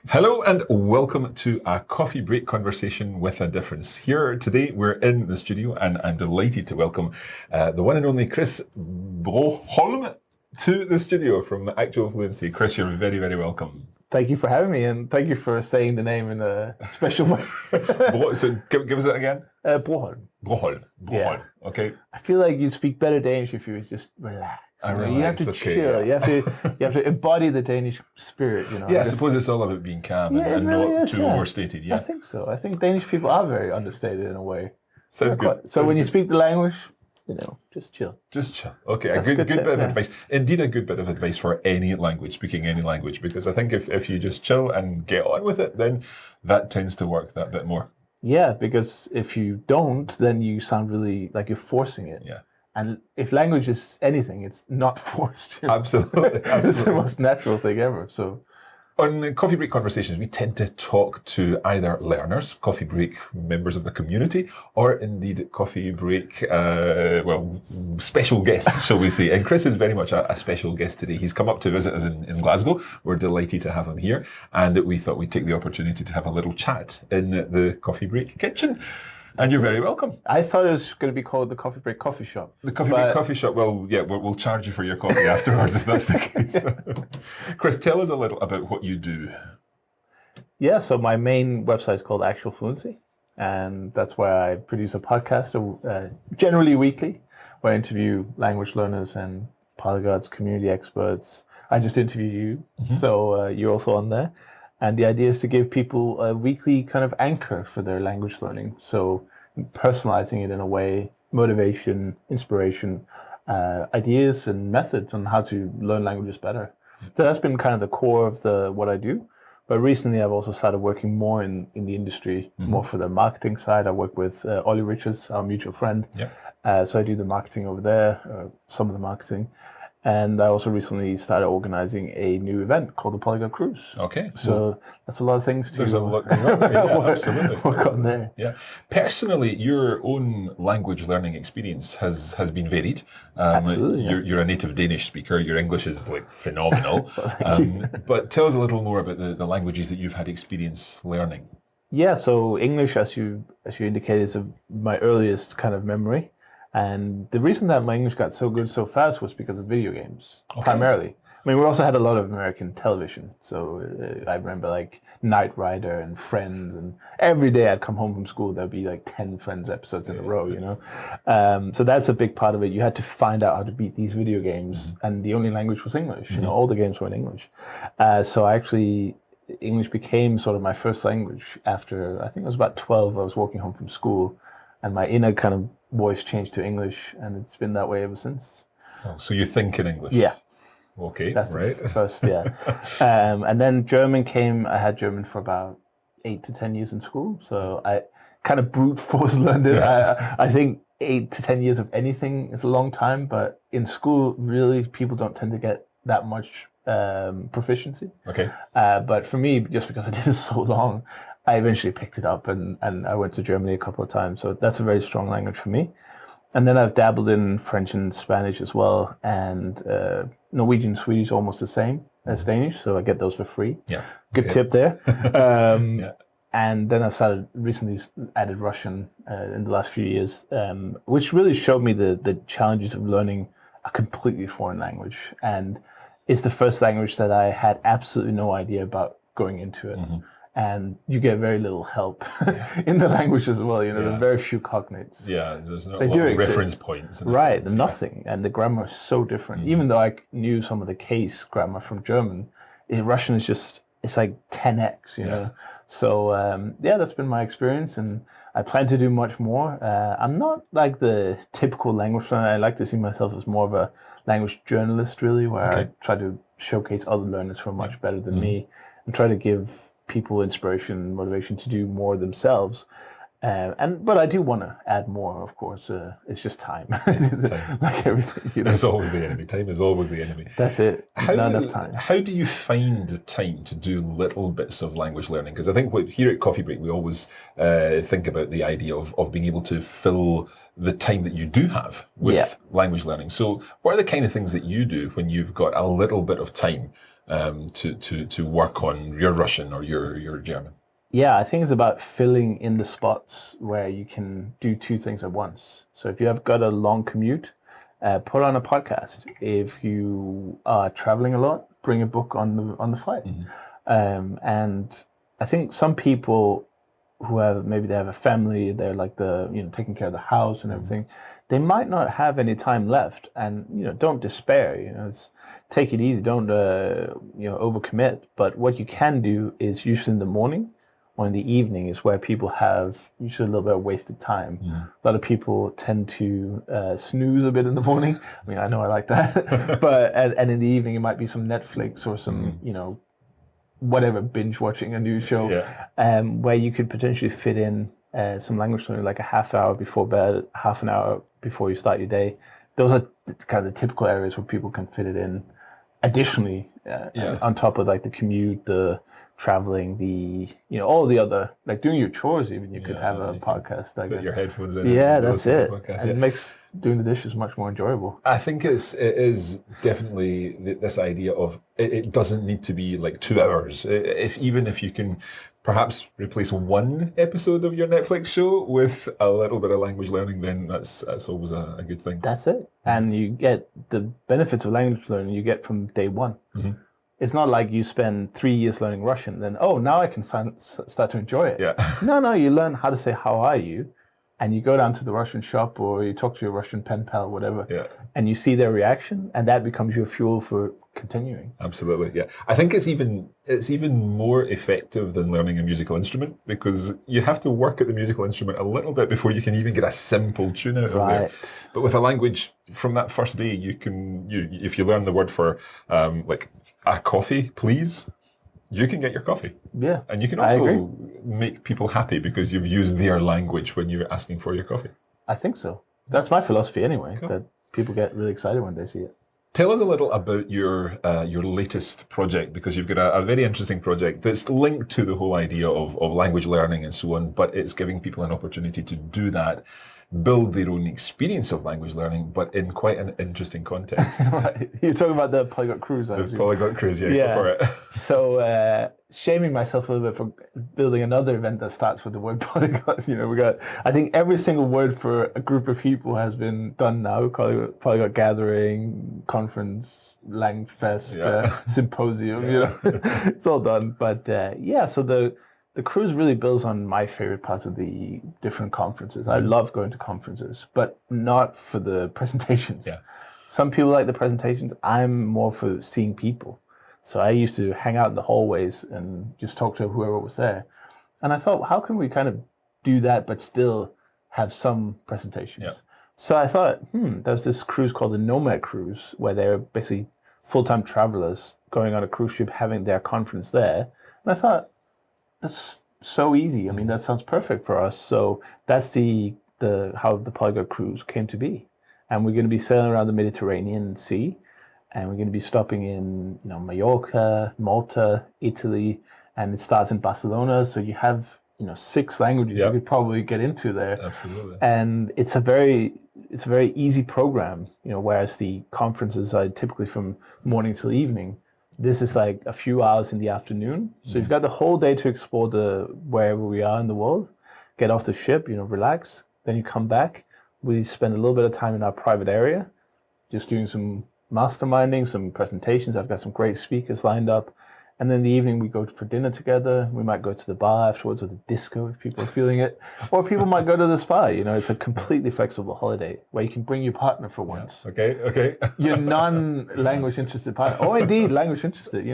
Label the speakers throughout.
Speaker 1: Hello and welcome to a coffee break conversation with a difference. Here today we're in the studio and I'm delighted to welcome the one and only Kris Broholm to the studio from Actual Fluency. Kris, you're very, very welcome.
Speaker 2: Thank you for having me, and thank you for saying the name in a special way.
Speaker 1: So give us it again.
Speaker 2: Broholm.
Speaker 1: Broholm.
Speaker 2: Yeah.
Speaker 1: Okay.
Speaker 2: I feel like you speak better Danish if you just relax. You have to chill.
Speaker 1: Yeah.
Speaker 2: You have to embody the Danish spirit.
Speaker 1: Yeah, I suppose it's all about being calm and
Speaker 2: really
Speaker 1: not
Speaker 2: is,
Speaker 1: too overstated. Yeah.
Speaker 2: I think so. I think Danish people are very understated in a way.
Speaker 1: Sounds good.
Speaker 2: So when you speak the language, just chill.
Speaker 1: Just chill. Okay,
Speaker 2: That's
Speaker 1: a good
Speaker 2: tip,
Speaker 1: bit of advice. Indeed, a good bit of advice for any language, speaking any language, because I think if you just chill and get on with it, then that tends to work that bit more.
Speaker 2: Yeah, because if you don't, then you sound really like you're forcing it.
Speaker 1: Yeah.
Speaker 2: And if language is anything, it's not forced.
Speaker 1: Absolutely.
Speaker 2: It's the most natural thing ever. So,
Speaker 1: on Coffee Break Conversations, we tend to talk to either learners, Coffee Break members of the community, or indeed Coffee Break, special guests, shall we say. And Kris is very much a special guest today. He's come up to visit us in Glasgow. We're delighted to have him here. And we thought we'd take the opportunity to have a little chat in the Coffee Break kitchen. And you're very welcome.
Speaker 2: I thought it was going to be called the Coffee Break Coffee Shop.
Speaker 1: The Coffee Break Coffee Shop, well, yeah, we'll charge you for your coffee afterwards if that's the case. Kris, tell us a little about what you do.
Speaker 2: Yeah, so my main website is called Actual Fluency. And that's where I produce a podcast, generally weekly, where I interview language learners and polyglots, community experts. I just interview you, so you're also on there. And the idea is to give people a weekly kind of anchor for their language learning. So personalizing it in a way, motivation, inspiration, ideas and methods on how to learn languages better. So that's been kind of the core of what I do. But recently I've also started working more in the industry, more for the marketing side. I work with Ollie Richards, our mutual friend.
Speaker 1: Yep.
Speaker 2: So I do the marketing over there, some of the marketing. And I also recently started organizing a new event called the Nomad Cruise.
Speaker 1: Okay.
Speaker 2: So that's a lot of things to
Speaker 1: There's a lot going on. Yeah, absolutely.
Speaker 2: work on there.
Speaker 1: Yeah. Personally, your own language learning experience has been varied.
Speaker 2: Absolutely. Yeah.
Speaker 1: You're a native Danish speaker. Your English is like phenomenal. But tell us a little more about the languages that you've had experience learning.
Speaker 2: Yeah. So English, as you indicated, is my earliest kind of memory. And the reason that my English got so good so fast was because of video games, primarily. I mean, we also had a lot of American television. So I remember like Knight Rider and Friends, and every day I'd come home from school, there'd be like 10 Friends episodes in a row, So that's a big part of it. You had to find out how to beat these video games, and the only language was English. All the games were in English. So English became sort of my first language after, I think it was about 12, I was walking home from school, and my inner kind of voice changed to English, and it's been that way ever since.
Speaker 1: Oh, so you think in English?
Speaker 2: Yeah.
Speaker 1: Okay,
Speaker 2: that's
Speaker 1: right.
Speaker 2: The first, yeah. And then German came. I had German for about 8 to 10 years in school, so I kind of brute force learned it. I think 8 to 10 years of anything is a long time, but in school, really, people don't tend to get that much proficiency.
Speaker 1: Okay.
Speaker 2: But for me, just because I did it so long, I eventually picked it up, and I went to Germany a couple of times. So that's a very strong language for me. And then I've dabbled in French and Spanish as well. And Norwegian and Swedish almost the same as Danish. So I get those for free.
Speaker 1: Yeah.
Speaker 2: Good tip there. And then I've recently added Russian in the last few years, which really showed me the challenges of learning a completely foreign language. And it's the first language that I had absolutely no idea about going into it. And you get very little help in the language as well. There are very few cognates.
Speaker 1: Yeah, there's not a lot of reference points.
Speaker 2: Right, nothing. And the grammar is so different. Even though I knew some of the case grammar from German, Russian is just, it's like 10x, you know. So, that's been my experience. And I plan to do much more. I'm not like the typical language learner. I like to see myself as more of a language journalist, really, where I try to showcase other learners who are much better than me and try to give people inspiration and motivation to do more themselves. But I do want to add more, of course. It's just time.
Speaker 1: Time.
Speaker 2: Like everything. You know.
Speaker 1: It's always the enemy. Time is always the enemy.
Speaker 2: That's it. Not enough time.
Speaker 1: How do you find time to do little bits of language learning? Because I think here at Coffee Break, we always think about the idea of being able to fill the time that you do have with language learning. So what are the kind of things that you do when you've got a little bit of time to work on your Russian or your German?
Speaker 2: Yeah, I think it's about filling in the spots where you can do two things at once. So if you have got a long commute, put on a podcast. If you are traveling a lot, bring a book on the flight. And I think some people who they have a family, they're like taking care of the house and everything. They might not have any time left, and don't despair. Take it easy. Don't overcommit. But what you can do is usually in the morning or in the evening is where people have usually a little bit of wasted time. A lot of people tend to snooze a bit in the morning. I mean, I know I like that. But and in the evening, it might be some Netflix or some, whatever, binge watching a new show, where you could potentially fit in some language learning, like a half hour before bed, half an hour before you start your day. Those are kind of the typical areas where people can fit it in. Additionally, on top of like the commute, the traveling, the all the other, like doing your chores, even you could have a podcast. Like
Speaker 1: put your headphones in.
Speaker 2: Yeah, that's it. And it makes doing the dishes much more enjoyable.
Speaker 1: I think it is definitely this idea of it doesn't need to be like 2 hours. Even if you can perhaps replace one episode of your Netflix show with a little bit of language learning, then that's always a good thing.
Speaker 2: That's it. And you get the benefits of language learning you get from day one. It's not like you spend 3 years learning Russian, then, now I can start to enjoy it.
Speaker 1: Yeah.
Speaker 2: No, you learn how to say, how are you? And you go down to the Russian shop or you talk to your Russian pen pal, whatever, and you see their reaction, and that becomes your fuel for continuing.
Speaker 1: Absolutely, yeah. I think it's even more effective than learning a musical instrument, because you have to work at the musical instrument a little bit before you can even get a simple tune out of there. But with a language, from that first day, if you learn the word for like a coffee, please, you can get your coffee.
Speaker 2: Yeah.
Speaker 1: And you can also make people happy because you've used their language when you're asking for your coffee.
Speaker 2: I think so. That's my philosophy anyway, that people get really excited when they see it.
Speaker 1: Tell us a little about your latest project, because you've got a very interesting project that's linked to the whole idea of language learning and so on, but it's giving people an opportunity to do that, build their own experience of language learning, but in quite an interesting context.
Speaker 2: Right. You're talking about the Polyglot Cruise, I assume.
Speaker 1: Polyglot Cruise, go for it.
Speaker 2: So, shaming myself a little bit for building another event that starts with the word polyglot. I think every single word for a group of people has been done now. Polyglot gathering, conference, Langfest, symposium, it's all done. But so the cruise really builds on my favorite parts of the different conferences. I love going to conferences, but not for the presentations. Yeah. Some people like the presentations. I'm more for seeing people. So I used to hang out in the hallways and just talk to whoever was there. And I thought, how can we kind of do that, but still have some presentations? Yeah. So I thought, there's this cruise called the Nomad Cruise, where they're basically full-time travelers going on a cruise ship, having their conference there. And I thought, that's so easy. I mean, that sounds perfect for us. So that's how the Polyglot Cruise came to be. And we're going to be sailing around the Mediterranean Sea. And we're going to be stopping in, Mallorca, Malta, Italy, and it starts in Barcelona. So you have, 6 languages you could probably get into there.
Speaker 1: Absolutely.
Speaker 2: And it's a very easy program, whereas the conferences are typically from morning till evening. This is like a few hours in the afternoon. So you've got the whole day to explore wherever we are in the world, get off the ship, relax. Then you come back. We spend a little bit of time in our private area, just doing some masterminding, some presentations. I've got some great speakers lined up. And then in the evening, we go for dinner together. We might go to the bar afterwards, or the disco if people are feeling it. Or people might go to the spa. It's a completely flexible holiday where you can bring your partner for once.
Speaker 1: Okay.
Speaker 2: Your non-language interested partner. Or indeed, language interested.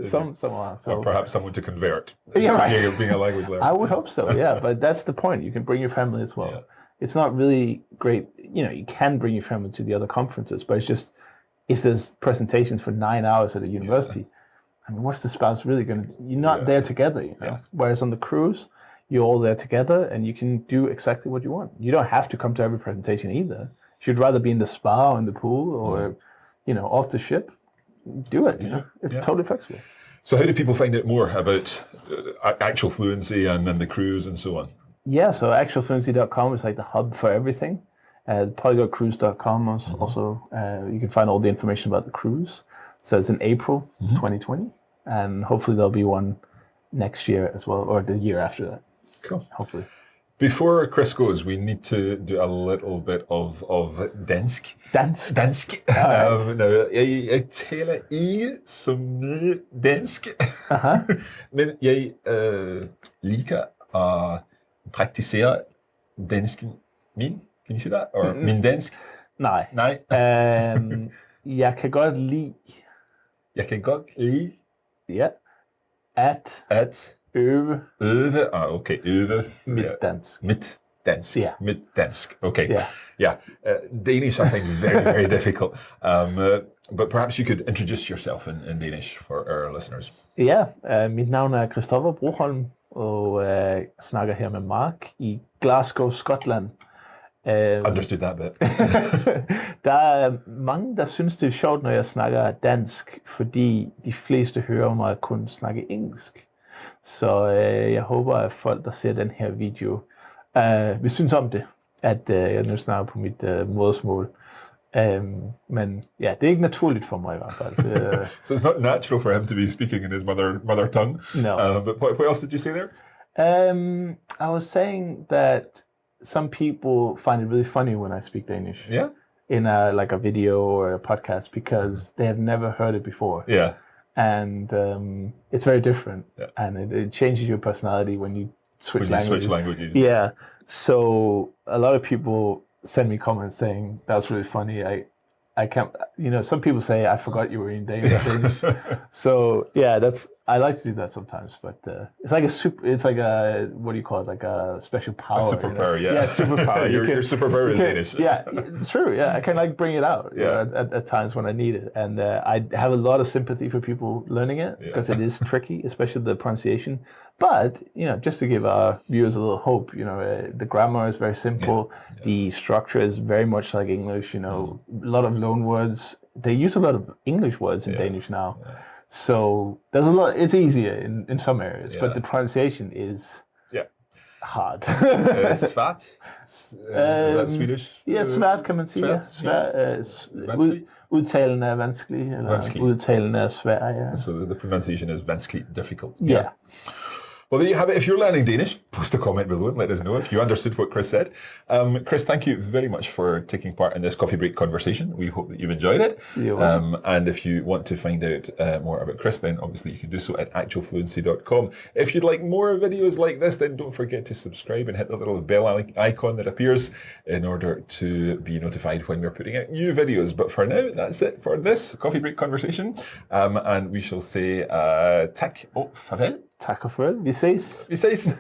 Speaker 2: Some are. So.
Speaker 1: Or perhaps someone to convert.
Speaker 2: Yeah, right.
Speaker 1: Being a language learner.
Speaker 2: I would hope so, yeah. But that's the point. You can bring your family as well. Yeah. It's not really great. You can bring your family to the other conferences, but it's just, if there's presentations for 9 hours at a university, I mean, what's the spouse really going to... You're not there together, Whereas on the cruise, you're all there together, and you can do exactly what you want. You don't have to come to every presentation either. If you'd rather be in the spa or in the pool or, off the ship, do it. It's totally flexible.
Speaker 1: So how do people find out more about Actual Fluency and then the cruise and so on?
Speaker 2: Yeah, so actualfluency.com is like the hub for everything. Polyglotcruise.com also, you can find all the information about the cruise. So it's in April 2020, and hopefully there'll be one next year as well, or the year after that.
Speaker 1: Cool.
Speaker 2: Hopefully.
Speaker 1: Before Kris goes, we need to do a little bit of dansk. Dansk. Nou, jeg taler ikke så meget dansk, men jeg liker at praktisere dansken min. Kan I sige det? Or min dansk?
Speaker 2: Nej. Jeg kan godt lide. Ja. At øve.
Speaker 1: Okay. Øve.
Speaker 2: Mit dansk.
Speaker 1: Mit dansk.
Speaker 2: Yeah.
Speaker 1: Mit dansk. Okay.
Speaker 2: Yeah.
Speaker 1: Danish, I think, very, very difficult. But perhaps you could introduce yourself in Danish for our listeners.
Speaker 2: Ja, mit navn er Kris Broholm, og snakker her med Mark i Glasgow, Skotland.
Speaker 1: Understood that bit.
Speaker 2: Der er mange, der synes, det er sjovt, når jeg snakker dansk, fordi de fleste hører mig kun snakke engelsk. Så jeg håber, at folk, der ser den her video, vil synes om det, at jeg nu snakker på mit modersmål. Men ja, det er ikke naturligt for mig i hvert fald.
Speaker 1: So it's not natural for him to be speaking in his mother tongue.
Speaker 2: No.
Speaker 1: But what else did you say there?
Speaker 2: I was saying that some people find it really funny when I speak Danish.
Speaker 1: Yeah.
Speaker 2: In like a video or a podcast because they have never heard it before.
Speaker 1: Yeah.
Speaker 2: And it's very different. Yeah. And it changes your personality when you switch languages. Yeah. So a lot of people send me comments saying that was really funny. I can't, some people say I forgot you were in Danish. So yeah, I like to do that sometimes, but it's like a what do you call it? Like a special power.
Speaker 1: A superpower, yeah.
Speaker 2: Yeah, superpower.
Speaker 1: Your superpower is Danish.
Speaker 2: Yeah, it's true. Yeah, I can bring it out at times when I need it. And I have a lot of sympathy for people learning it because it is tricky, especially the pronunciation. But, just to give our viewers a little hope, the grammar is very simple. Yeah. The structure is very much like English, a lot of loan words. They use a lot of English words in Danish now. Yeah. So there's a lot, it's easier in some areas, but the pronunciation is hard.
Speaker 1: Svært? Is that Swedish?
Speaker 2: Ja, svært kan man sige. Udtalen er vanskelig, eller udtalen er svær, ja.
Speaker 1: So the pronunciation is vanskelig, difficult.
Speaker 2: Yeah.
Speaker 1: Well, there you have it. If you're learning Danish, post a comment below and let us know if you understood what Kris said. Kris, thank you very much for taking part in this coffee break conversation. We hope that you've enjoyed it. And if you want to find out more about Kris, then obviously you can do so at actualfluency.com. If you'd like more videos like this, then don't forget to subscribe and hit the little bell icon that appears in order to be notified when we're putting out new videos. But for now, that's it for this coffee break conversation. And we shall say tak og farvel.
Speaker 2: Tak og farvel. Vi ses.
Speaker 1: Vi ses.